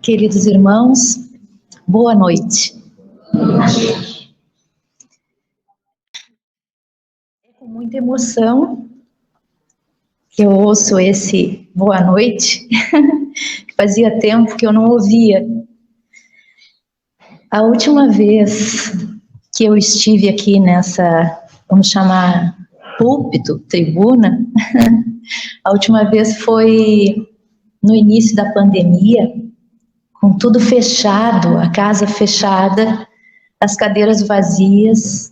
Queridos irmãos, boa noite. É com muita emoção que eu ouço esse boa noite, que fazia tempo que eu não ouvia. A última vez que eu estive aqui nessa, vamos chamar, púlpito, tribuna, a última vez foi no início da pandemia, com tudo fechado, a casa fechada, as cadeiras vazias.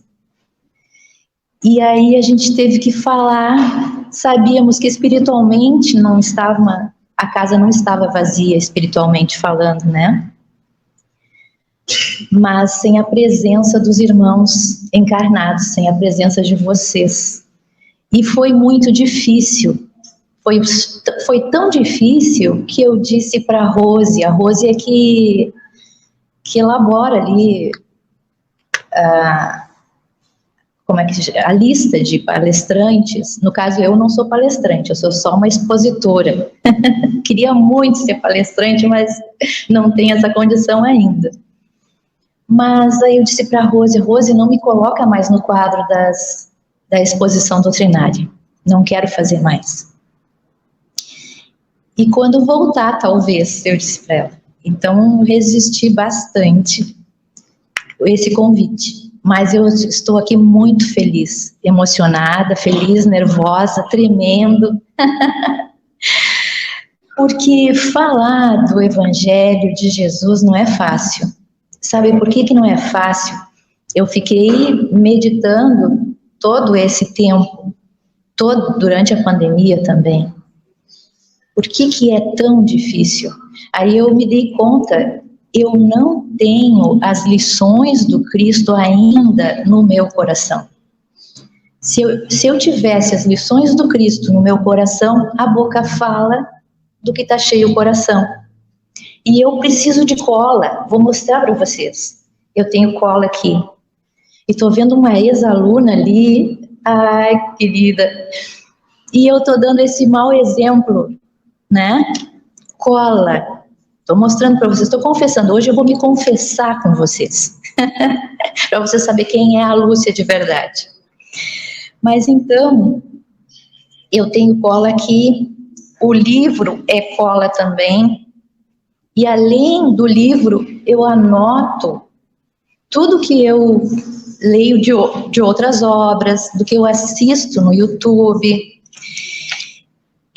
E aí a gente teve que falar, sabíamos que espiritualmente não estava, a casa não estava vazia espiritualmente falando, né? Mas sem a presença dos irmãos encarnados, sem a presença de vocês. E foi muito difícil. Foi tão difícil que eu disse para a Rose é que elabora ali a lista de palestrantes. No caso, eu não sou palestrante, eu sou só uma expositora. Queria muito ser palestrante, mas não tenho essa condição ainda. Mas aí eu disse para a Rose, não me coloca mais no quadro da exposição doutrinária, não quero fazer mais. E quando voltar, talvez, eu disse para ela. Então, resisti bastante a esse convite. Mas eu estou aqui muito feliz, emocionada, feliz, nervosa, tremendo. Porque falar do Evangelho de Jesus não é fácil. Sabe por que não é fácil? Eu fiquei meditando todo esse tempo, durante a pandemia também. Por que é tão difícil? Aí eu me dei conta, eu não tenho as lições do Cristo ainda no meu coração. Se eu tivesse as lições do Cristo no meu coração, a boca fala do que está cheio o coração. E eu preciso de cola, vou mostrar para vocês. Eu tenho cola aqui. E estou vendo uma ex-aluna ali, ai, querida, e eu estou dando esse mau exemplo, né? Cola. Estou mostrando para vocês, estou confessando. Hoje eu vou me confessar com vocês. Para vocês saberem quem é a Lúcia de verdade. Mas então, eu tenho cola aqui. O livro é cola também. E além do livro, eu anoto tudo que eu leio de outras obras, do que eu assisto no YouTube.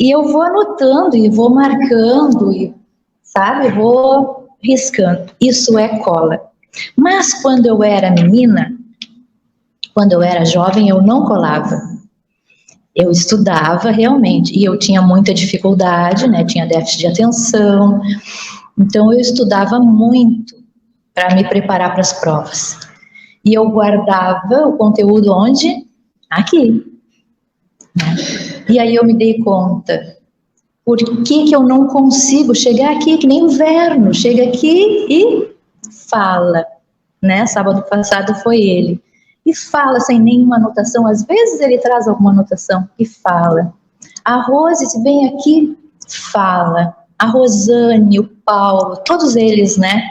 E eu vou anotando e vou marcando, sabe? Vou riscando. Isso é cola. Mas quando eu era menina, quando eu era jovem, eu não colava. Eu estudava realmente. E eu tinha muita dificuldade, né? Tinha déficit de atenção. Então eu estudava muito para me preparar para as provas. E eu guardava o conteúdo onde? Aqui. E aí eu me dei conta, por que eu não consigo chegar aqui, que nem o inverno, chega aqui e fala, né? Sábado passado foi ele. E fala sem nenhuma anotação, às vezes ele traz alguma anotação e fala. A Rose, se vem aqui, fala. A Rosane, o Paulo, todos eles, né?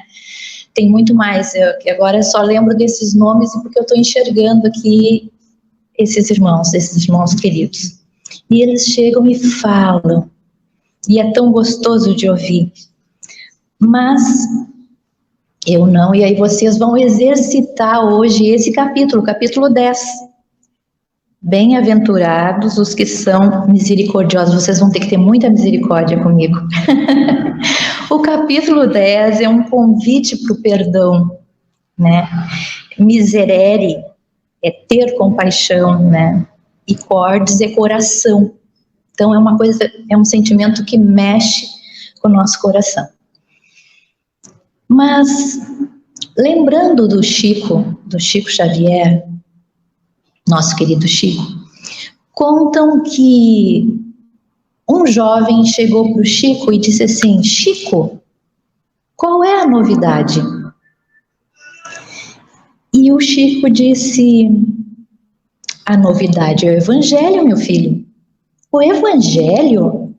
Tem muito mais, que agora eu só lembro desses nomes porque eu estou enxergando aqui esses irmãos queridos. E eles chegam e falam, e é tão gostoso de ouvir. Mas eu não, e aí vocês vão exercitar hoje esse capítulo, capítulo 10. Bem-aventurados os que são misericordiosos. Vocês vão ter que ter muita misericórdia comigo. O capítulo 10 é um convite para o perdão, né? Miserere é ter compaixão, né? E cordes é coração. Então é uma coisa, é um sentimento que mexe com o nosso coração. Mas lembrando do Chico Xavier, nosso querido Chico, contam que um jovem chegou para o Chico e disse assim: Chico, qual é a novidade? E o Chico disse: a novidade é o Evangelho, meu filho. O Evangelho?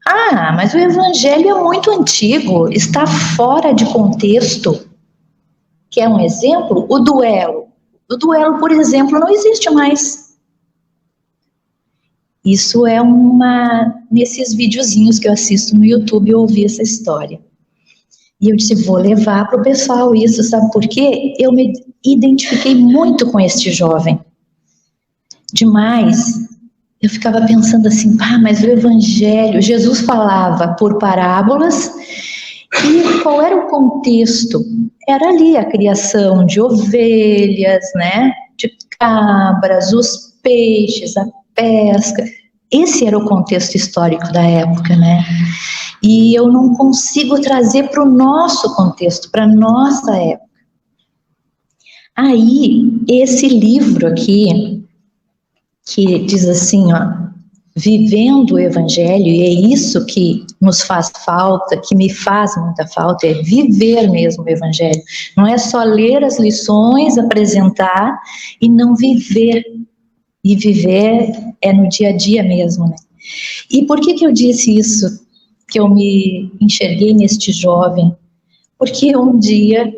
Ah, mas o evangelho é muito antigo, está fora de contexto. Quer um exemplo? O duelo. O duelo, por exemplo, não existe mais. Isso é nesses videozinhos que eu assisto no YouTube, eu ouvi essa história. E eu disse, vou levar para o pessoal isso, sabe por quê? Eu me identifiquei muito com este jovem. Demais. Eu ficava pensando assim, mas o evangelho, Jesus falava por parábolas, e qual era o contexto? Era ali a criação de ovelhas, né? De cabras, os peixes, a pesca. Esse era o contexto histórico da época, né? E eu não consigo trazer para o nosso contexto, para a nossa época. Aí, esse livro aqui, que diz assim, ó, vivendo o evangelho, e é isso que nos faz falta, que me faz muita falta, é viver mesmo o evangelho. Não é só ler as lições, apresentar e não viver. E viver é no dia a dia mesmo, né? E por que eu disse isso? Que eu me enxerguei neste jovem? Porque um dia,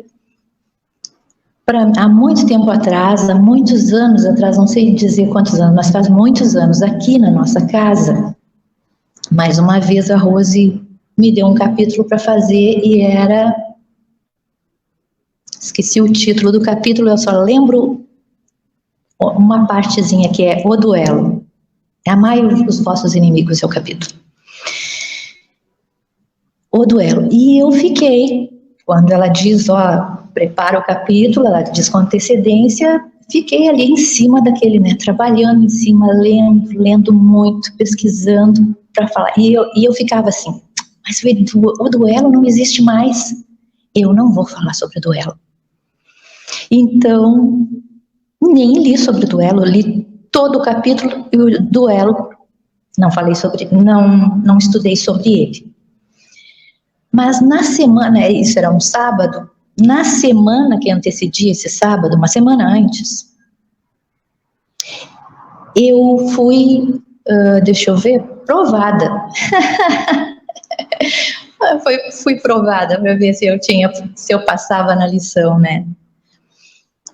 há muito tempo atrás, há muitos anos atrás, não sei dizer quantos anos, mas faz muitos anos, aqui na nossa casa, mais uma vez a Rose me deu um capítulo para fazer e era... Esqueci o título do capítulo, eu só lembro uma partezinha que é o duelo. Amai os vossos inimigos, é o capítulo. O duelo. E eu fiquei, quando ela diz, ó, prepara o capítulo, ela diz com antecedência, fiquei ali em cima daquele, né, trabalhando em cima, lendo muito, pesquisando para falar. E eu ficava assim, mas o duelo não existe mais. Eu não vou falar sobre o duelo. Então, nem li sobre o duelo, li todo o capítulo e o duelo, não falei sobre, não estudei sobre ele. Mas na semana, isso era um sábado, na semana que antecedia esse sábado, uma semana antes, eu fui, deixa eu ver, provada. Fui provada para ver se eu passava na lição, né?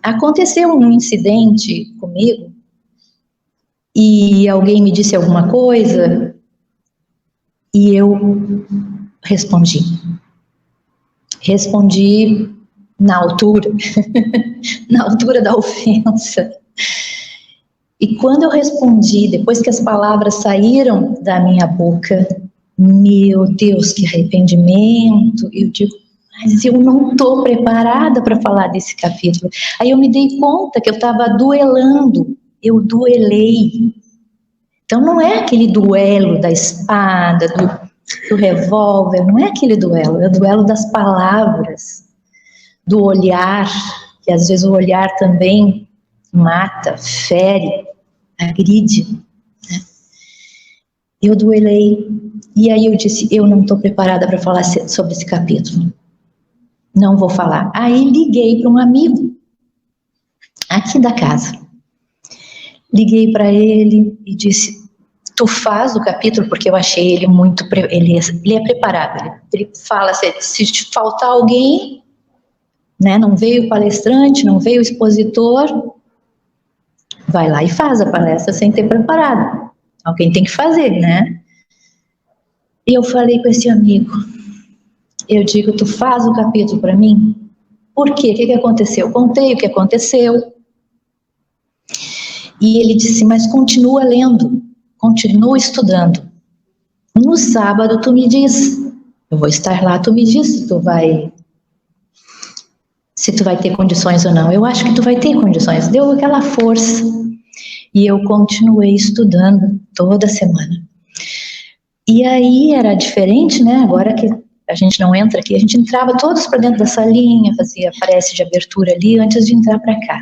Aconteceu um incidente comigo e alguém me disse alguma coisa e eu respondi na altura, na altura da ofensa. E quando eu respondi, depois que as palavras saíram da minha boca, meu Deus, que arrependimento, eu digo, mas eu não estou preparada para falar desse capítulo. Aí eu me dei conta que eu estava duelando, eu duelei. Então não é aquele duelo da espada, do revólver, não é aquele duelo, é o duelo das palavras, do olhar, que às vezes o olhar também mata, fere, agride, né? Eu duelei, e aí eu disse, eu não estou preparada para falar sobre esse capítulo, não vou falar. Aí liguei para um amigo, aqui da casa, liguei para ele e disse, tu faz o capítulo, porque eu achei ele muito, ele é preparado, ele fala, se faltar alguém, né, não veio o palestrante, não veio o expositor, vai lá e faz a palestra sem ter preparado, alguém tem que fazer, né? E eu falei com esse amigo, eu digo, tu faz o capítulo para mim? Por quê? O que aconteceu? Eu contei o que aconteceu, e ele disse, mas continua lendo, continua estudando. No sábado tu me diz, eu vou estar lá, tu me diz se tu vai ter condições ou não. Eu acho que tu vai ter condições. Deu aquela força. E eu continuei estudando toda semana. E aí era diferente, né? Agora que a gente não entra aqui, a gente entrava todos para dentro da salinha, fazia prece de abertura ali antes de entrar para cá.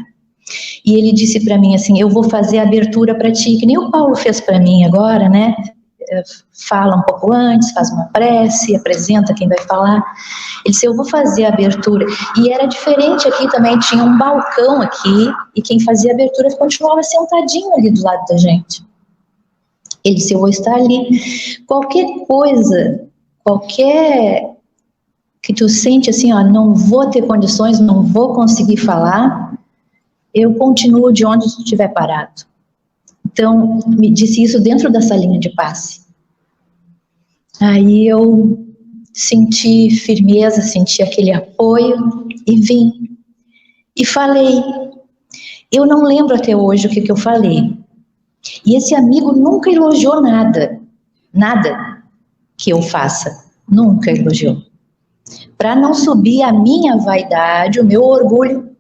E ele disse para mim assim, eu vou fazer a abertura para ti, que nem o Paulo fez para mim agora, né? Fala um pouco antes, faz uma prece, apresenta quem vai falar. Ele disse, eu vou fazer a abertura. E era diferente aqui também, tinha um balcão aqui, e quem fazia a abertura continuava sentadinho ali do lado da gente. Ele disse, eu vou estar ali. Qualquer coisa, qualquer que tu sente assim, ó, não vou ter condições, não vou conseguir falar, eu continuo de onde tu estiver parado. Então, me disse isso dentro da salinha de passe. Aí eu senti firmeza, senti aquele apoio e vim. E falei. Eu não lembro até hoje o que eu falei. E esse amigo nunca elogiou nada. Nada que eu faça. Nunca elogiou. Para não subir a minha vaidade, o meu orgulho,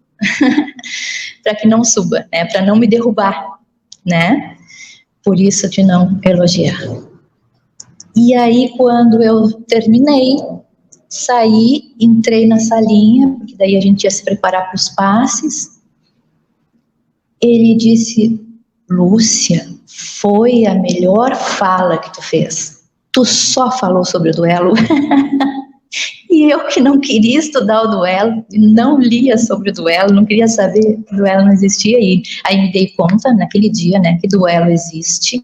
para que não suba, né? Para não me derrubar, né? Por isso de não elogiar. E aí, quando eu terminei, saí, entrei na salinha, porque daí a gente ia se preparar para os passes. Ele disse, Lúcia, foi a melhor fala que tu fez. Tu só falou sobre o duelo. E eu que não queria estudar o duelo, não lia sobre o duelo, não queria saber que o duelo não existia. E aí me dei conta naquele dia, né, que duelo existe.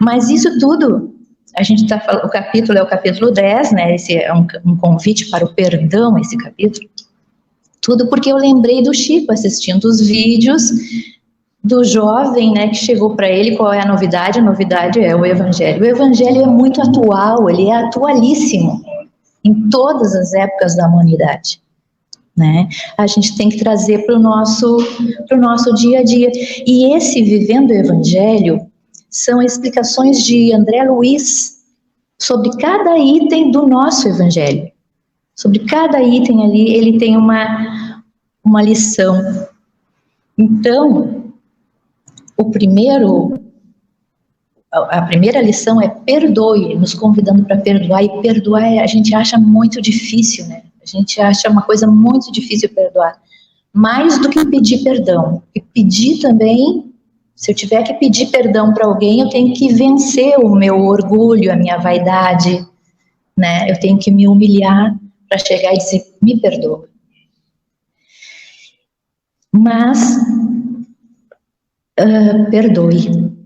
Mas isso tudo, a gente está falando, o capítulo é o capítulo 10, né, esse é um convite para o perdão, esse capítulo. Tudo porque eu lembrei do Chico assistindo os vídeos do jovem, né, que chegou para ele, qual é a novidade? A novidade é o Evangelho. O Evangelho é muito atual, ele é atualíssimo em todas as épocas da humanidade, né? A gente tem que trazer para o nosso dia a dia. E esse Vivendo o Evangelho são explicações de André Luiz sobre cada item do nosso Evangelho. Sobre cada item ali, ele tem uma lição. Então, a primeira lição é perdoe, nos convidando para perdoar, e perdoar a gente acha muito difícil, né? A gente acha uma coisa muito difícil perdoar. Mais do que pedir perdão. E pedir também, se eu tiver que pedir perdão para alguém, eu tenho que vencer o meu orgulho, a minha vaidade, né? Eu tenho que me humilhar para chegar e dizer, me perdoa. Mas, perdoe.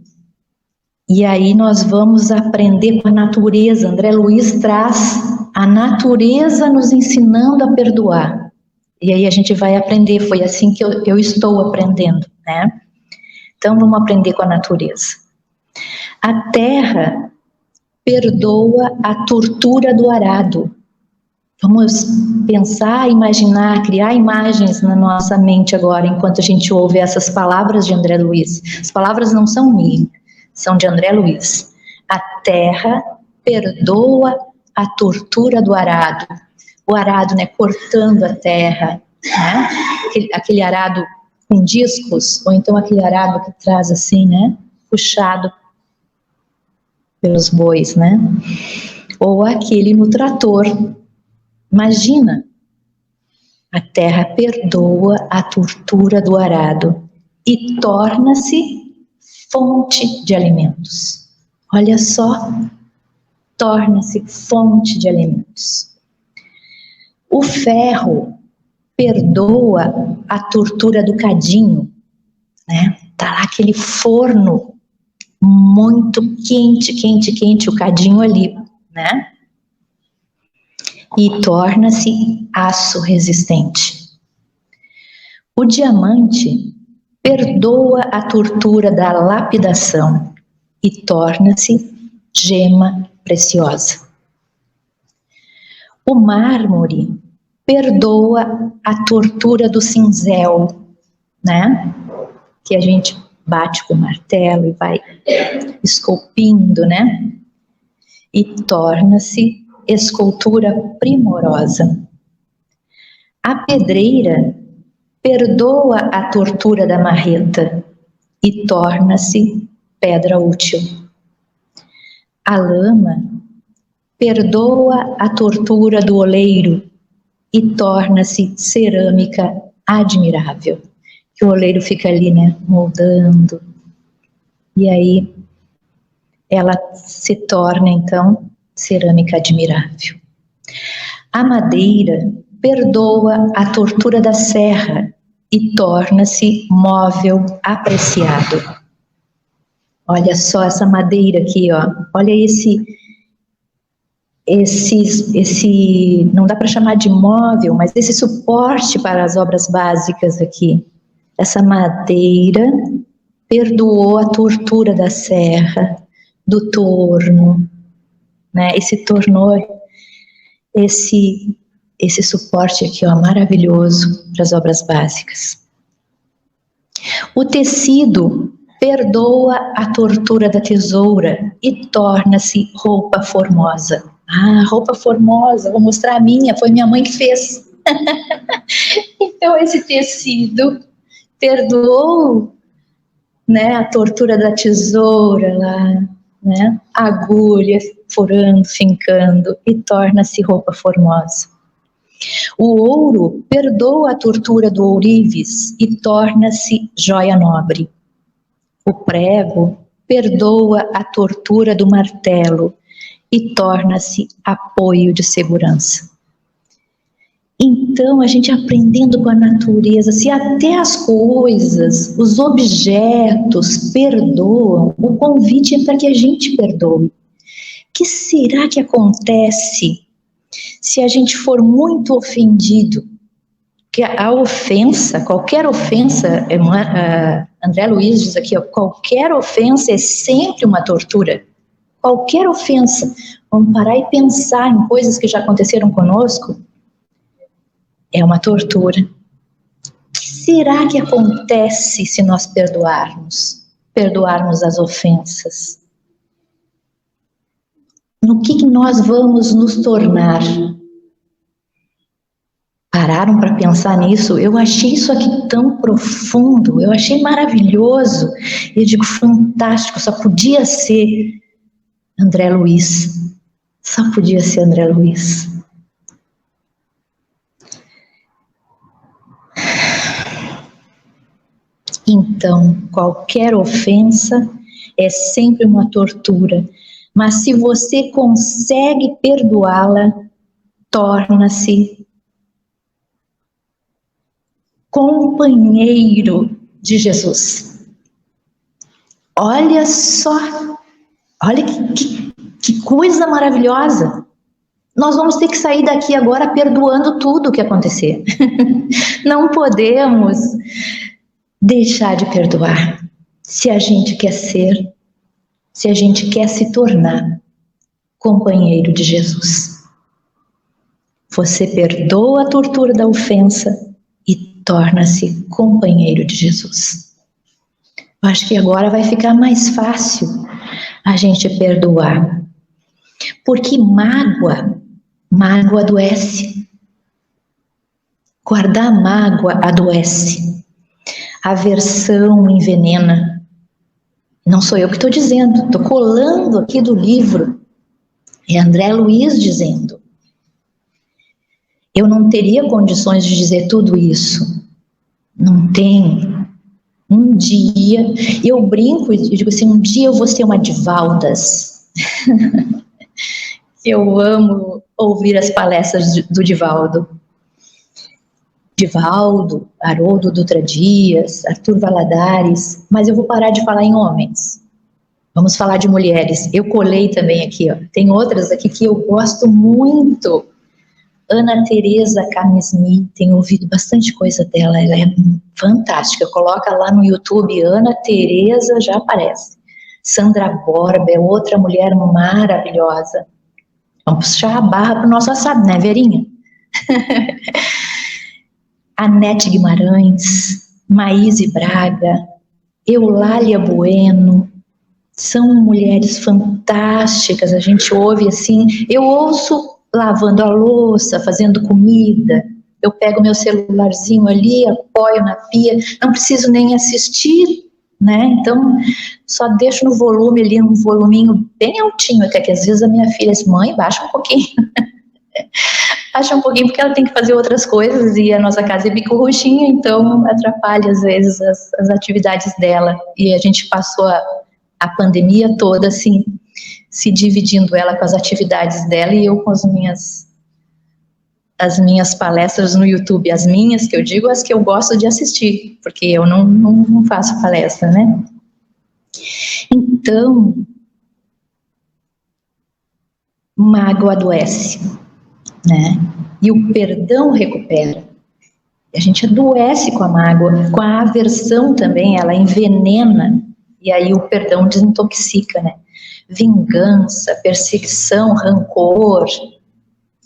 E aí nós vamos aprender com a natureza. André Luiz traz a natureza nos ensinando a perdoar. E aí a gente vai aprender, foi assim que eu estou aprendendo, né? Então vamos aprender com a natureza. A terra perdoa a tortura do arado. Vamos pensar, imaginar, criar imagens na nossa mente agora, enquanto a gente ouve essas palavras de André Luiz. As palavras não são minhas, são de André Luiz. A terra perdoa a tortura do arado. O arado, né, cortando a terra, né? Aquele arado com discos, ou então aquele arado que traz assim, né, puxado pelos bois, né? Ou aquele no trator. Imagina, a terra perdoa a tortura do arado e torna-se fonte de alimentos. Olha só, torna-se fonte de alimentos. O ferro perdoa a tortura do cadinho, né? Tá lá aquele forno muito quente, o cadinho ali, né? E torna-se aço resistente. O diamante perdoa a tortura da lapidação e torna-se gema preciosa. O mármore perdoa a tortura do cinzel, né? Que a gente bate com o martelo e vai esculpindo, né? E torna-se escultura primorosa. A pedreira perdoa a tortura da marreta e torna-se pedra útil. A lama perdoa a tortura do oleiro e torna-se cerâmica admirável. Que o oleiro fica ali, né, moldando. E aí ela se torna, então, cerâmica admirável. A madeira perdoa a tortura da serra e torna-se móvel apreciado. Olha só essa madeira aqui, ó. Olha esse, não dá para chamar de móvel, mas esse suporte para as obras básicas aqui. Essa madeira perdoou a tortura da serra, do torno, né? E se tornou esse suporte aqui, ó, maravilhoso para as obras básicas. O tecido perdoa a tortura da tesoura e torna-se roupa formosa. Ah, roupa formosa, vou mostrar a minha, foi minha mãe que fez. Então esse tecido perdoou, né, a tortura da tesoura lá, né, agulha furando, fincando, e torna-se roupa formosa. O ouro perdoa a tortura do ourives e torna-se joia nobre. O prego perdoa a tortura do martelo e torna-se apoio de segurança. Então, a gente aprendendo com a natureza, se até as coisas, os objetos perdoam, o convite é para que a gente perdoe. O que será que acontece se a gente for muito ofendido? Que a ofensa, qualquer ofensa, André Luiz diz aqui, ó, qualquer ofensa é sempre uma tortura. Qualquer ofensa. Vamos parar e pensar em coisas que já aconteceram conosco. É uma tortura. O que será que acontece se nós perdoarmos as ofensas? No que nós vamos nos tornar? Pararam para pensar nisso? Eu achei isso aqui tão profundo, eu achei maravilhoso. Eu digo, fantástico, só podia ser André Luiz. Só podia ser André Luiz. Então, qualquer ofensa é sempre uma tortura, mas se você consegue perdoá-la, torna-se companheiro de Jesus. Olha só, olha que coisa maravilhosa. Nós vamos ter que sair daqui agora perdoando tudo o que acontecer. Não podemos deixar de perdoar se a gente quer ser, se a gente quer se tornar companheiro de Jesus. Você perdoa a tortura da ofensa e torna-se companheiro de Jesus. Eu acho que agora vai ficar mais fácil a gente perdoar. Porque mágoa adoece. Guardar mágoa adoece. Aversão envenena. Não sou eu que estou dizendo, estou colando aqui do livro. É André Luiz dizendo. Eu não teria condições de dizer tudo isso. Não tenho. Um dia, eu brinco e digo assim, um dia eu vou ser uma Divaldas. Eu amo ouvir as palestras do Divaldo. Divaldo, Haroldo Dutra Dias, Arthur Valadares, mas eu vou parar de falar em homens. Vamos falar de mulheres. Eu colei também aqui, ó. Tem outras aqui que eu gosto muito. Ana Teresa Carnesmi, tenho ouvido bastante coisa dela, ela é fantástica. Coloca lá no YouTube, Ana Teresa, já aparece. Sandra Borba é outra mulher maravilhosa. Vamos puxar a barra para o nosso assado, né, Verinha? Anete Guimarães, Maíse Braga, Eulália Bueno, são mulheres fantásticas, a gente ouve assim, eu ouço lavando a louça, fazendo comida, eu pego meu celularzinho ali, apoio na pia, não preciso nem assistir, né, então só deixo no volume ali, um voluminho bem altinho, até que às vezes a minha filha diz, mãe, baixa um pouquinho, baixa um pouquinho porque ela tem que fazer outras coisas e a nossa casa é bico roxinho, então atrapalha às vezes as atividades dela, e a gente passou a pandemia toda assim, se dividindo ela com as atividades dela e eu com as minhas palestras no YouTube, as minhas que eu digo, as que eu gosto de assistir, porque eu não faço palestra, né? Então, mágoa adoece, né? E o perdão recupera. A gente adoece com a mágoa, com a aversão também, ela envenena, e aí o perdão desintoxica, né? Vingança, perseguição, rancor,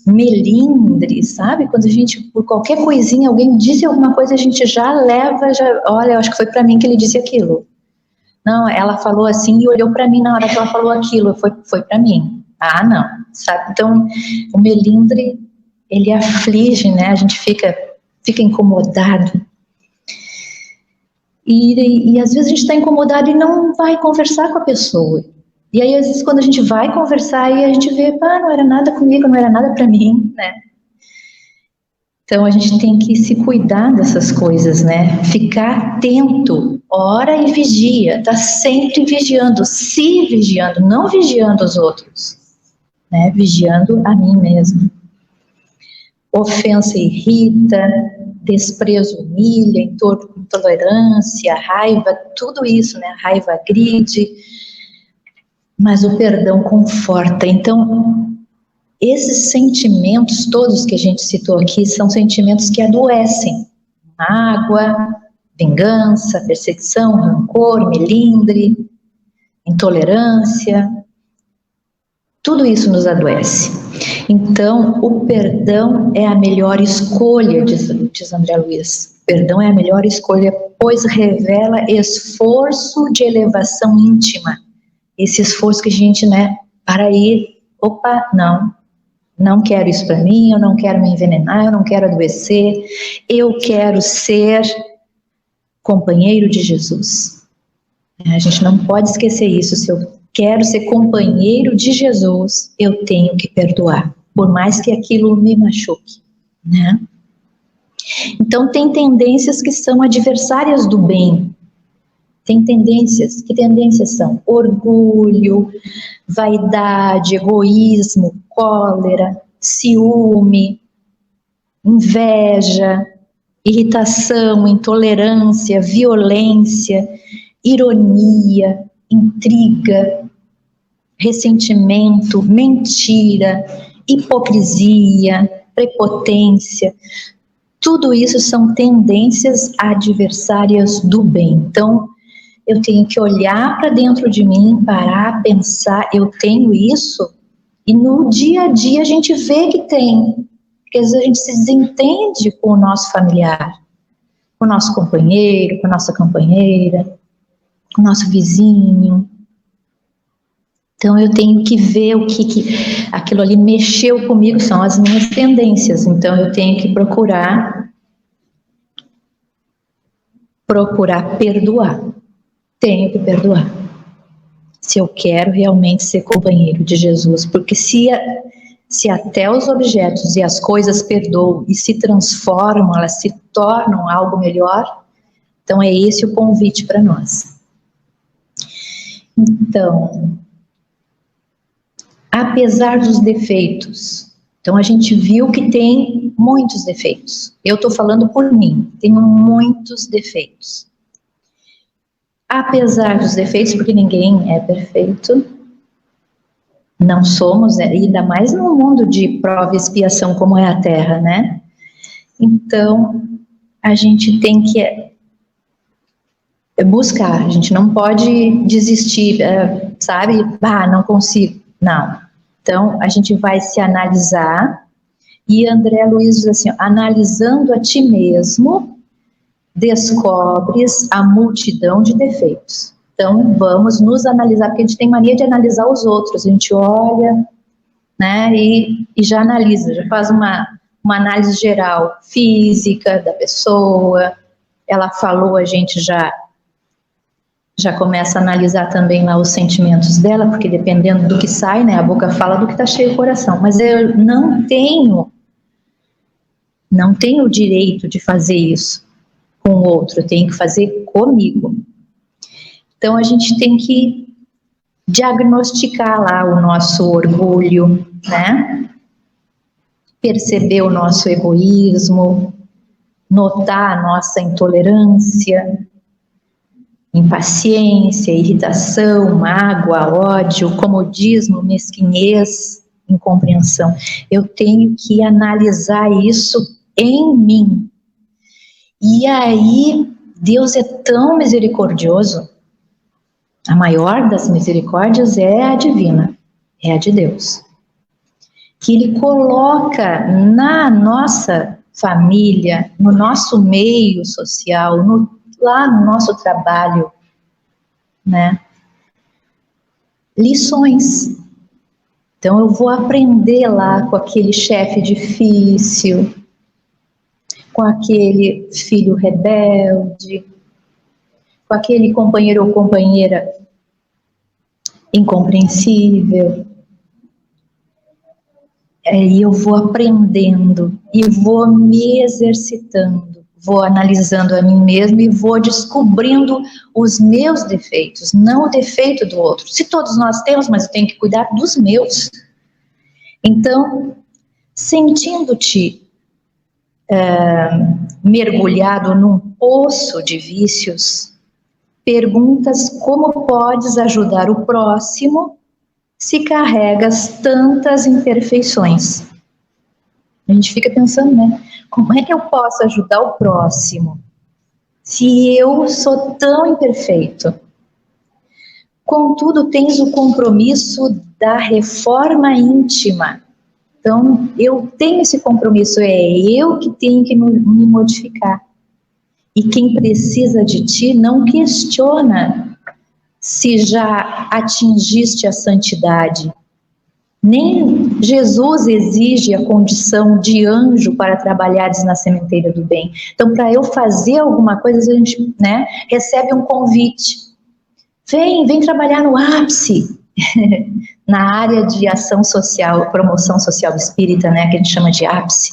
melindre, sabe? Quando a gente, por qualquer coisinha, alguém disse alguma coisa, a gente já leva, olha, eu acho que foi para mim que ele disse aquilo. Não, ela falou assim e olhou para mim na hora que ela falou aquilo, foi para mim. Ah, não, sabe? Então, o melindre, ele aflige, né? A gente fica incomodado. E às vezes a gente está incomodado e não vai conversar com a pessoa. E aí, às vezes, quando a gente vai conversar, aí a gente vê, não era nada comigo, não era nada para mim, né? Então, a gente tem que se cuidar dessas coisas, né? Ficar atento, ora e vigia, tá sempre vigiando, se vigiando, não vigiando os outros, né? Vigiando a mim mesmo. Ofensa irrita, desprezo humilha, intolerância, raiva, tudo isso, né? A raiva agride, mas o perdão conforta. Então, esses sentimentos todos que a gente citou aqui são sentimentos que adoecem. Mágoa, vingança, perseguição, rancor, melindre, intolerância, tudo isso nos adoece. Então, o perdão é a melhor escolha, diz André Luiz. O perdão é a melhor escolha, pois revela esforço de elevação íntima. Esse esforço que a gente, né, para aí, opa, não quero isso para mim, eu não quero me envenenar, eu não quero adoecer, eu quero ser companheiro de Jesus. A gente não pode esquecer isso. Se eu quero ser companheiro de Jesus, eu tenho que perdoar, por mais que aquilo me machuque, né? Então, tem tendências que são adversárias do bem. Tem tendências, que tendências são? Orgulho, vaidade, egoísmo, cólera, ciúme, inveja, irritação, intolerância, violência, ironia, intriga, ressentimento, mentira, hipocrisia, prepotência. Tudo isso são tendências adversárias do bem. Então, eu tenho que olhar para dentro de mim, parar, pensar, eu tenho isso? E no dia a dia a gente vê que tem, porque às vezes a gente se desentende com o nosso familiar, com o nosso companheiro, com a nossa companheira, com o nosso vizinho. Então eu tenho que ver o que aquilo ali mexeu comigo, são as minhas tendências. Então eu tenho que procurar perdoar. Tenho que perdoar. Se eu quero realmente ser companheiro de Jesus, porque se até os objetos e as coisas perdoam e se transformam, elas se tornam algo melhor, então é esse o convite para nós. Então, apesar dos defeitos, então a gente viu que tem muitos defeitos. Eu estou falando por mim, tenho muitos defeitos. Apesar dos defeitos, porque ninguém é perfeito, não somos, ainda mais num mundo de prova e expiação como é a Terra, né? Então, a gente tem que buscar, a gente não pode desistir, sabe? Não consigo, não. Então, a gente vai se analisar, e André Luiz diz assim, analisando a ti mesmo, descobres a multidão de defeitos. Então, vamos nos analisar, porque a gente tem mania de analisar os outros, a gente olha, né, e já analisa, já faz uma análise geral, física da pessoa, ela falou, a gente já começa a analisar também lá os sentimentos dela, porque dependendo do que sai, né, a boca fala do que está cheio o coração, mas eu não tenho o direito de fazer isso com o outro, eu tenho que fazer comigo. Então a gente tem que diagnosticar lá o nosso orgulho, né? Perceber o nosso egoísmo, notar a nossa intolerância, impaciência, irritação, mágoa, ódio, comodismo, mesquinhez, incompreensão. Eu tenho que analisar isso em mim. E aí, Deus é tão misericordioso. A maior das misericórdias é a divina, é a de Deus. Que Ele coloca na nossa família, no nosso meio social, lá no nosso trabalho, né? Lições. Então eu vou aprender lá com aquele chefe difícil, com aquele filho rebelde, com aquele companheiro ou companheira incompreensível. E eu vou aprendendo e vou me exercitando, vou analisando a mim mesma e vou descobrindo os meus defeitos, não o defeito do outro. Se todos nós temos, mas eu tenho que cuidar dos meus. Então, sentindo-te mergulhado num poço de vícios, perguntas como podes ajudar o próximo se carregas tantas imperfeições. A gente fica pensando, né? Como é que eu posso ajudar o próximo se eu sou tão imperfeito? Contudo, tens o compromisso da reforma íntima. Então, eu tenho esse compromisso, é eu que tenho que me modificar. E quem precisa de ti não questiona se já atingiste a santidade. Nem Jesus exige a condição de anjo para trabalhares na sementeira do bem. Então, para eu fazer alguma coisa, a gente, né, recebe um convite. Vem trabalhar no ápice, na área de ação social, promoção social espírita, né, que a gente chama de ápice.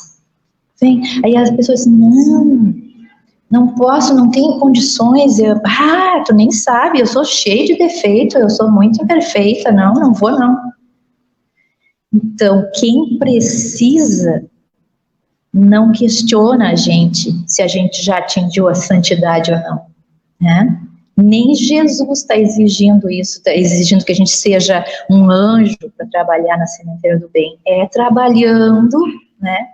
Vem, aí as pessoas dizem, não posso, não tenho condições, tu nem sabe, eu sou cheia de defeito, eu sou muito imperfeita, não vou não. Então, quem precisa não questiona a gente se a gente já atingiu a santidade ou não, né? Nem Jesus está exigindo isso, está exigindo que a gente seja um anjo para trabalhar na sementeira do bem. É trabalhando, né?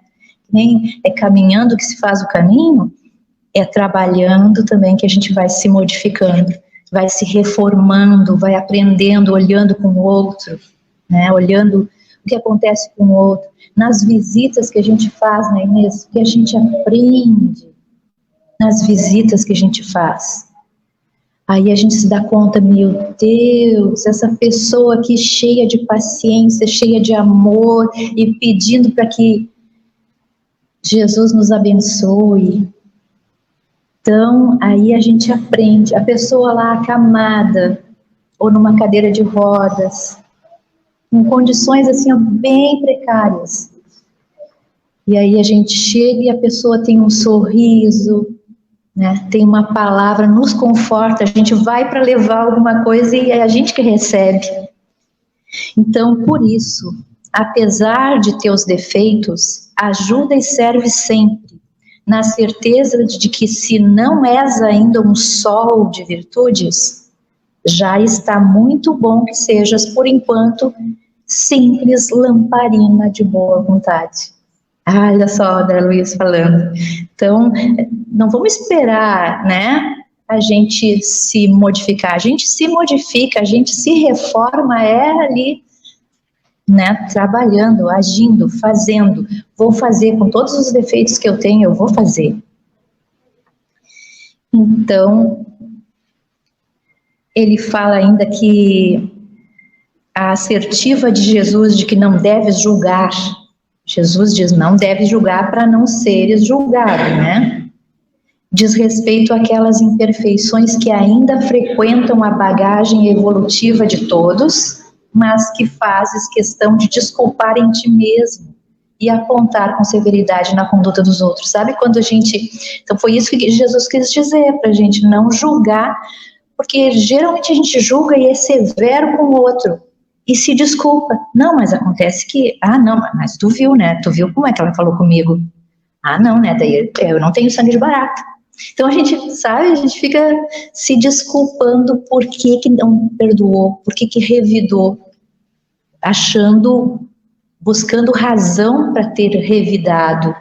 Nem é caminhando que se faz o caminho, é trabalhando também que a gente vai se modificando, vai se reformando, vai aprendendo, olhando com o outro, né? Olhando o que acontece com o outro, nas visitas que a gente faz, né, Inês? O que a gente aprende nas visitas que a gente faz. Aí a gente se dá conta, meu Deus, essa pessoa aqui cheia de paciência, cheia de amor e pedindo para que Jesus nos abençoe. Então, aí a gente aprende. A pessoa lá acamada ou numa cadeira de rodas, em condições assim bem precárias. E aí a gente chega e a pessoa tem um sorriso, né? Tem uma palavra, nos conforta, a gente vai para levar alguma coisa e é a gente que recebe. Então, por isso, apesar de teus defeitos, ajuda e serve sempre, na certeza de que se não és ainda um sol de virtudes, já está muito bom que sejas, por enquanto, simples lamparina de boa vontade. Olha só, André Luiz falando. Então, não vamos esperar, né, a gente se modificar. A gente se modifica, a gente se reforma, ali, né, trabalhando, agindo, fazendo. Vou fazer com todos os defeitos que eu tenho, eu vou fazer. Então, ele fala ainda que a assertiva de Jesus de que não deves julgar. Jesus diz, não deves julgar para não seres julgado, né? Diz respeito àquelas imperfeições que ainda frequentam a bagagem evolutiva de todos, mas que fazes questão de desculpar em ti mesmo e apontar com severidade na conduta dos outros. Sabe quando a gente... Então foi isso que Jesus quis dizer, para a gente não julgar, porque geralmente a gente julga e é severo com o outro. E se desculpa. Não, mas acontece que... não, mas tu viu, né? Tu viu como é que ela falou comigo? Não, né? Daí eu não tenho sangue de barata. Então a gente, sabe, a gente fica se desculpando por que não perdoou, por que revidou, buscando razão para ter revidado,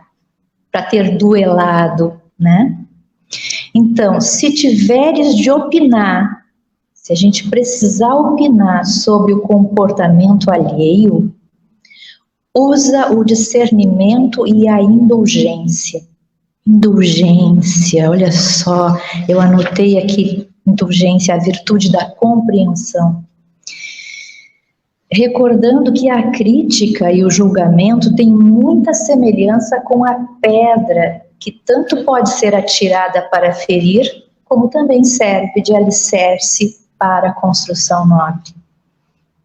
para ter duelado, né? Então, se tiveres de opinar, se a gente precisar opinar sobre o comportamento alheio, usa o discernimento e a indulgência. Indulgência, olha só, eu anotei aqui, indulgência, a virtude da compreensão. Recordando que a crítica e o julgamento têm muita semelhança com a pedra, que tanto pode ser atirada para ferir, como também serve de alicerce para a construção nobre.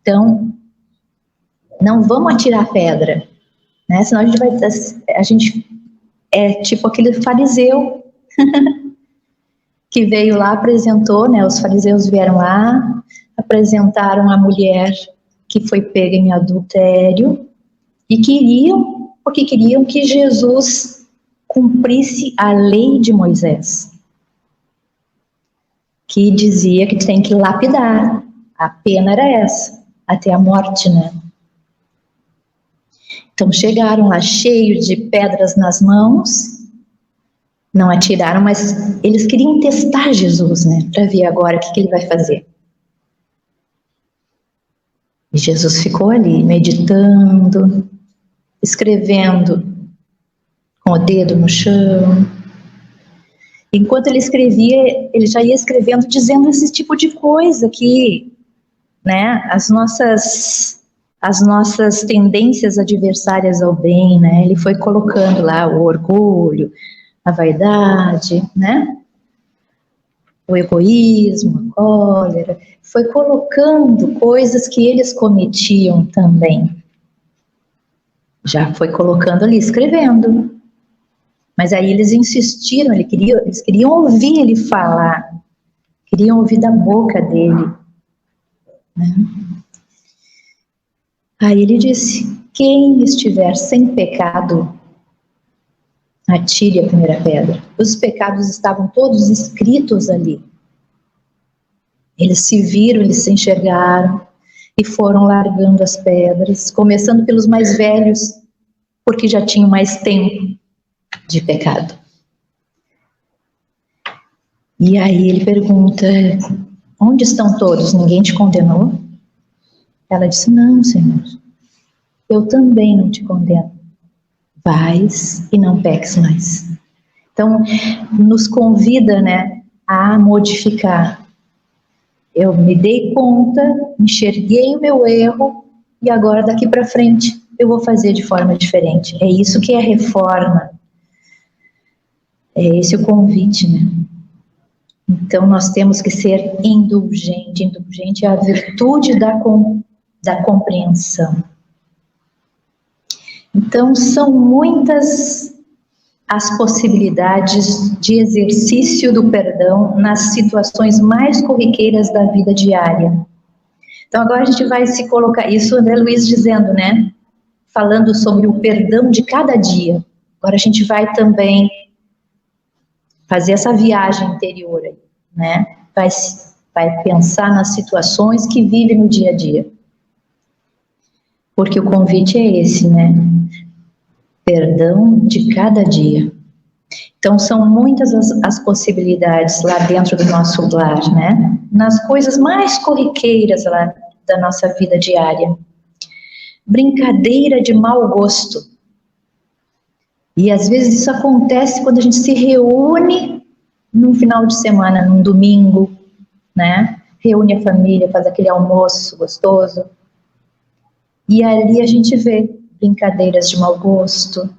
Então, não vamos atirar pedra, né? Senão a gente é tipo aquele fariseu que veio lá, apresentou, né? Os fariseus vieram lá, apresentaram a mulher que foi pega em adultério e porque queriam que Jesus cumprisse a lei de Moisés, que dizia que tem que lapidar. A pena era essa, até a morte, né? Então chegaram lá cheios de pedras nas mãos, não atiraram, mas eles queriam testar Jesus, né? Para ver agora o que ele vai fazer. E Jesus ficou ali, meditando, escrevendo com o dedo no chão. Enquanto ele escrevia, ele já ia escrevendo, dizendo esse tipo de coisa que, né, as nossas tendências adversárias ao bem, né, ele foi colocando lá o orgulho, a vaidade, né, o egoísmo, a cólera, foi colocando coisas que eles cometiam também. Já foi colocando ali, escrevendo. Mas aí eles insistiram, eles queriam ouvir ele falar, queriam ouvir da boca dele, né? Aí ele disse: quem estiver sem pecado, atire a primeira pedra. Os pecados estavam todos escritos ali. Eles se viram, eles se enxergaram e foram largando as pedras, começando pelos mais velhos, porque já tinham mais tempo de pecado. E aí ele pergunta: onde estão todos? Ninguém te condenou? Ela disse: não, Senhor, eu também não te condeno. Vais e não peques mais. Então, nos convida, né, a modificar. Eu me dei conta, enxerguei o meu erro e agora daqui para frente eu vou fazer de forma diferente. É isso que é reforma. É esse o convite, né? Então, nós temos que ser indulgente. Indulgente é a virtude da compreensão. Então, são muitas as possibilidades de exercício do perdão nas situações mais corriqueiras da vida diária. Então, agora a gente vai se colocar, isso André Luiz dizendo, né? Falando sobre o perdão de cada dia. Agora a gente vai também fazer essa viagem interior aí, né? Vai pensar nas situações que vive no dia a dia. Porque o convite é esse, né? Perdão de cada dia. Então, são muitas as possibilidades lá dentro do nosso lar, né? Nas coisas mais corriqueiras lá da nossa vida diária. Brincadeira de mau gosto. E às vezes isso acontece quando a gente se reúne num final de semana, num domingo, né? Reúne a família, faz aquele almoço gostoso. E ali a gente vê brincadeiras de mau gosto,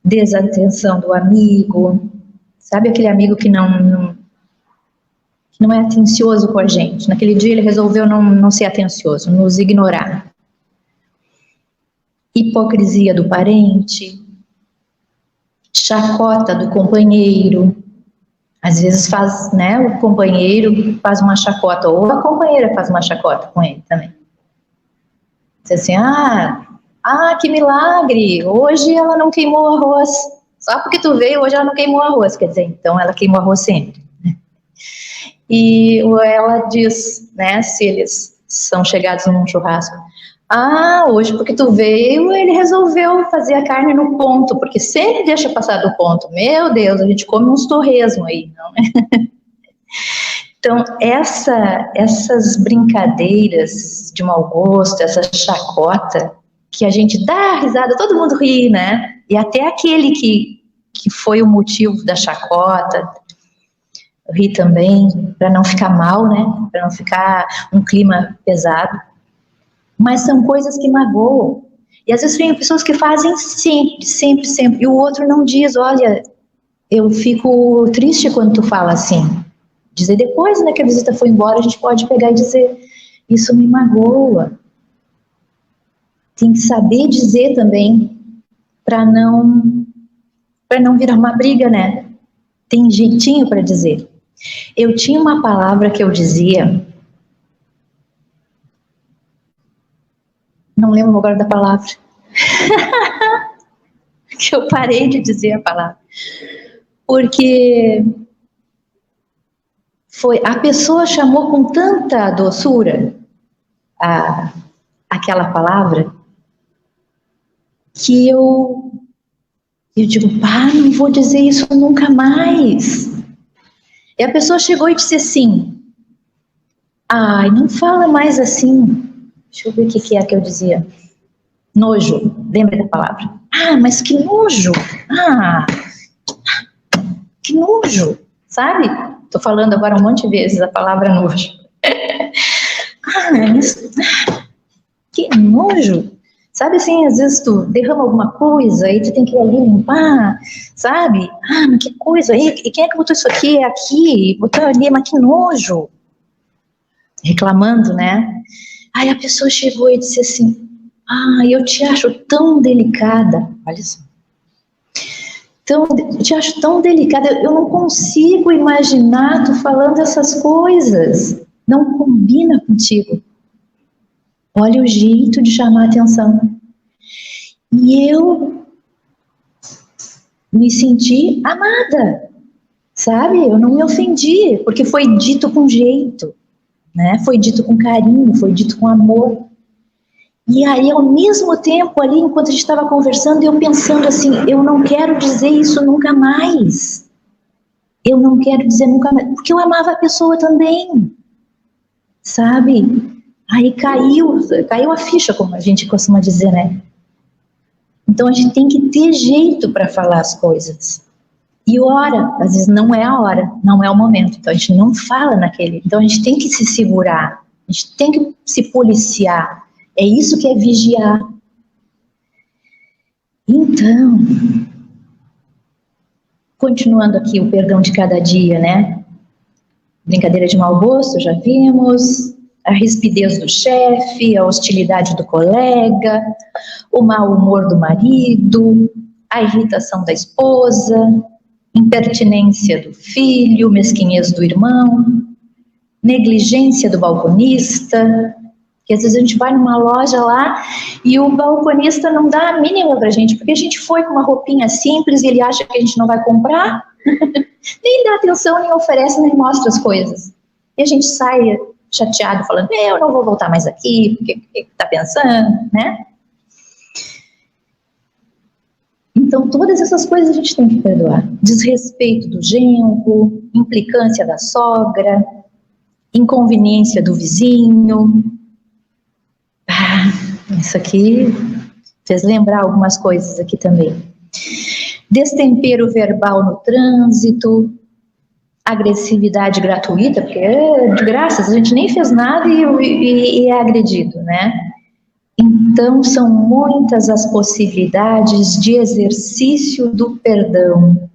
desatenção do amigo, sabe aquele amigo que não é atencioso com a gente. Naquele dia ele resolveu não ser atencioso, nos ignorar. Hipocrisia do parente, chacota do companheiro. Às vezes faz, né, o companheiro faz uma chacota, ou a companheira faz uma chacota com ele também. Diz assim: que milagre, hoje ela não queimou o arroz. Só porque tu veio, hoje ela não queimou arroz, quer dizer, então ela queimou arroz sempre. E ela diz, né, se eles são chegados num churrasco, hoje porque tu veio, ele resolveu fazer a carne no ponto, porque sempre deixa passar do ponto. Meu Deus, a gente come uns torresmo aí, não é? Então, essas brincadeiras de mau gosto, essa chacota, que a gente dá risada, todo mundo ri, né? E até aquele que foi o motivo da chacota, ri também, para não ficar mal, né? Para não ficar um clima pesado. Mas são coisas que magoam. E às vezes tem pessoas que fazem sempre, e o outro não diz, olha, eu fico triste quando tu fala assim. Dizer depois, né, que a visita foi embora, a gente pode pegar e dizer, isso me magoa. Tem que saber dizer também, para não virar uma briga, né? Tem jeitinho para dizer. Eu tinha uma palavra que eu dizia, não lembro agora da palavra, que eu parei de dizer a palavra, porque a pessoa chamou com tanta doçura aquela palavra, que eu digo, não vou dizer isso nunca mais. E a pessoa chegou e disse assim, não fala mais assim. Deixa eu ver o que é que eu dizia. Nojo, lembra da palavra? Mas que nojo! Que nojo! Sabe? Tô falando agora um monte de vezes a palavra nojo. Que nojo! Sabe assim, às vezes tu derrama alguma coisa e tu tem que ir ali limpar, sabe? Mas que coisa! E quem é que botou isso aqui, botou ali, mas que nojo! Reclamando, né? Aí a pessoa chegou e disse assim, eu te acho tão delicada, olha só. Eu te acho tão delicada, eu não consigo imaginar tu falando essas coisas, não combina contigo. Olha o jeito de chamar a atenção. E eu me senti amada, sabe? Eu não me ofendi, porque foi dito com jeito, né? Foi dito com carinho, foi dito com amor. E aí, ao mesmo tempo, ali, enquanto a gente estava conversando, eu pensando assim, eu não quero dizer isso nunca mais. Eu não quero dizer nunca mais, porque eu amava a pessoa também, sabe? Aí caiu a ficha, como a gente costuma dizer, né? Então, a gente tem que ter jeito para falar as coisas. E hora, às vezes não é a hora, não é o momento. Então, a gente não fala naquele. Então, a gente tem que se segurar, a gente tem que se policiar. É isso que é vigiar. Então, continuando aqui o perdão de cada dia, né? Brincadeira de mau gosto, já vimos. A rispidez do chefe, a hostilidade do colega, o mau humor do marido, a irritação da esposa, impertinência do filho, mesquinhez do irmão, negligência do balconista, que às vezes a gente vai numa loja lá e o balconista não dá a mínima pra gente, porque a gente foi com uma roupinha simples e ele acha que a gente não vai comprar, nem dá atenção, nem oferece, nem mostra as coisas. E a gente sai chateado, falando, eu não vou voltar mais aqui, porque o que tá pensando, né? Então, todas essas coisas a gente tem que perdoar. Desrespeito do genro, implicância da sogra, inconveniência do vizinho. Isso aqui fez lembrar algumas coisas aqui também. Destempero verbal no trânsito, agressividade gratuita, porque de graças, a gente nem fez nada e é agredido, né? Então, são muitas as possibilidades de exercício do perdão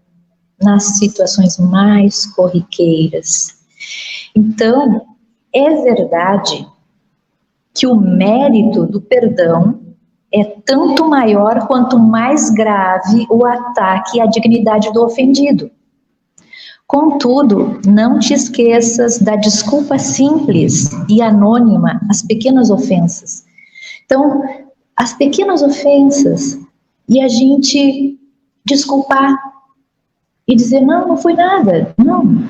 nas situações mais corriqueiras. Então, é verdade que o mérito do perdão é tanto maior quanto mais grave o ataque à dignidade do ofendido. Contudo, não te esqueças da desculpa simples e anônima às pequenas ofensas. Então, as pequenas ofensas, e a gente desculpar e dizer, não foi nada, não.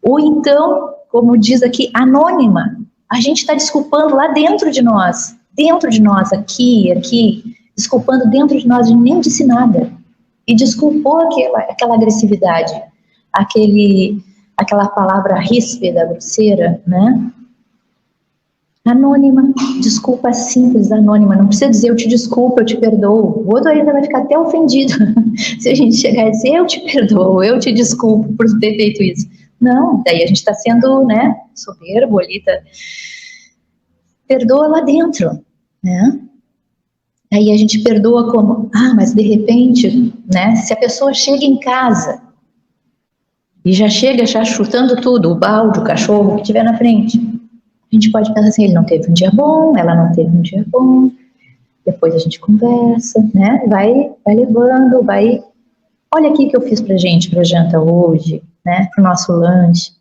Ou então, como diz aqui, anônima. A gente está desculpando lá dentro de nós, aqui, desculpando dentro de nós, a gente nem disse nada. E desculpou aquela agressividade, aquela palavra ríspida, grosseira, né? Anônima, desculpa simples, anônima, não precisa dizer eu te desculpo, eu te perdoo. O outro ainda vai ficar até ofendido se a gente chegar e dizer eu te perdoo, eu te desculpo por ter feito isso. Não, daí a gente está sendo, né, soberbo ali, perdoa lá dentro, né? Aí a gente perdoa como, mas de repente, né, se a pessoa chega em casa e já chega chutando tudo, o balde, o cachorro, o que tiver na frente, a gente pode pensar assim, ele não teve um dia bom, ela não teve um dia bom, depois a gente conversa, né, vai levando, olha aqui que eu fiz pra janta hoje, né, pro nosso lanche,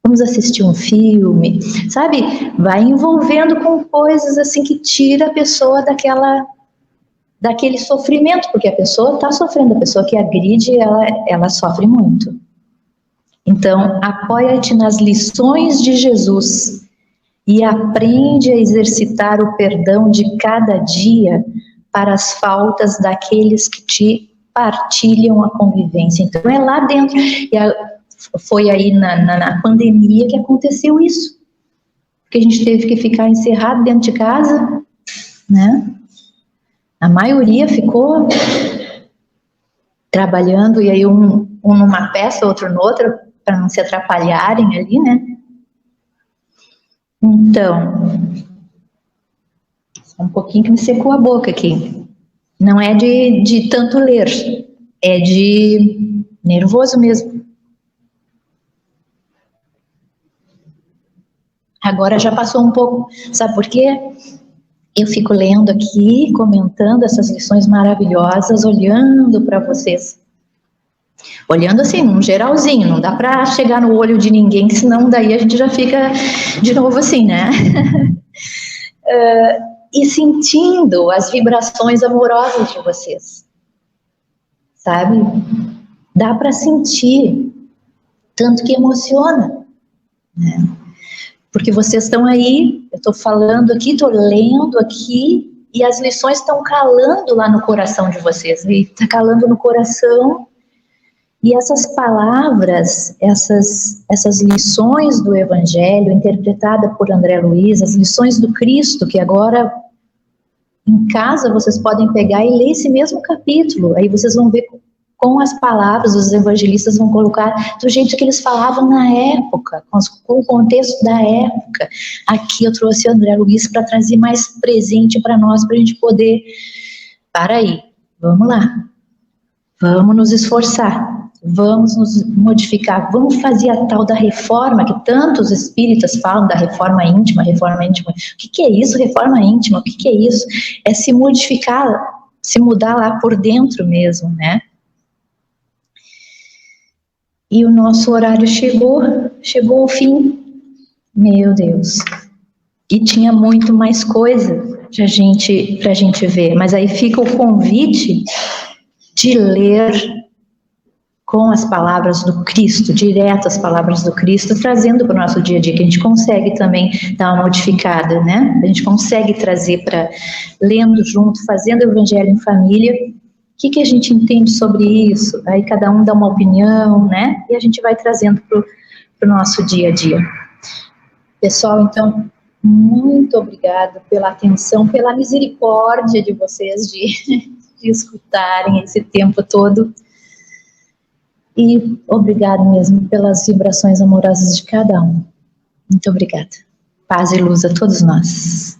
vamos assistir um filme, sabe, vai envolvendo com coisas assim que tira a pessoa daquele sofrimento, porque a pessoa está sofrendo, a pessoa que agride, ela sofre muito. Então, apoia-te nas lições de Jesus e aprende a exercitar o perdão de cada dia para as faltas daqueles que te partilham a convivência. Então, é lá dentro. E foi aí na pandemia que aconteceu isso. Porque a gente teve que ficar encerrado dentro de casa, né? A maioria ficou trabalhando, e aí um numa peça, outro noutra, para não se atrapalharem ali, né? Então, só um pouquinho que me secou a boca aqui. Não é de tanto ler, é de nervoso mesmo. Agora já passou um pouco, sabe por quê? Eu fico lendo aqui, comentando essas lições maravilhosas, olhando para vocês. Olhando assim, num geralzinho, não dá para chegar no olho de ninguém, que senão daí a gente já fica de novo assim, né? E sentindo as vibrações amorosas de vocês, sabe? Dá para sentir, tanto que emociona, né? Porque vocês estão aí, eu estou falando aqui, estou lendo aqui, e as lições estão calando lá no coração de vocês, e está calando no coração, e essas palavras, essas lições do Evangelho, interpretada por André Luiz, as lições do Cristo, que agora em casa vocês podem pegar e ler esse mesmo capítulo, aí vocês vão ver com as palavras, os evangelistas vão colocar do jeito que eles falavam na época, com o contexto da época. Aqui eu trouxe o André Luiz para trazer mais presente para nós, para a gente poder, para aí, vamos lá, vamos nos esforçar, vamos nos modificar, vamos fazer a tal da reforma, que tantos espíritas falam da reforma íntima. O que é isso, reforma íntima? O que é isso? É se modificar, se mudar lá por dentro mesmo, né? E o nosso horário chegou ao fim. Meu Deus. E tinha muito mais coisa pra gente ver. Mas aí fica o convite de ler com as palavras do Cristo, direto as palavras do Cristo, trazendo para o nosso dia a dia, que a gente consegue também dar uma modificada, né? A gente consegue trazer para, lendo junto, fazendo o Evangelho em família. O que a gente entende sobre isso? Aí cada um dá uma opinião, né? E a gente vai trazendo para o nosso dia a dia. Pessoal, então, muito obrigada pela atenção, pela misericórdia de vocês de escutarem esse tempo todo. E obrigado mesmo pelas vibrações amorosas de cada um. Muito obrigada. Paz e luz a todos nós.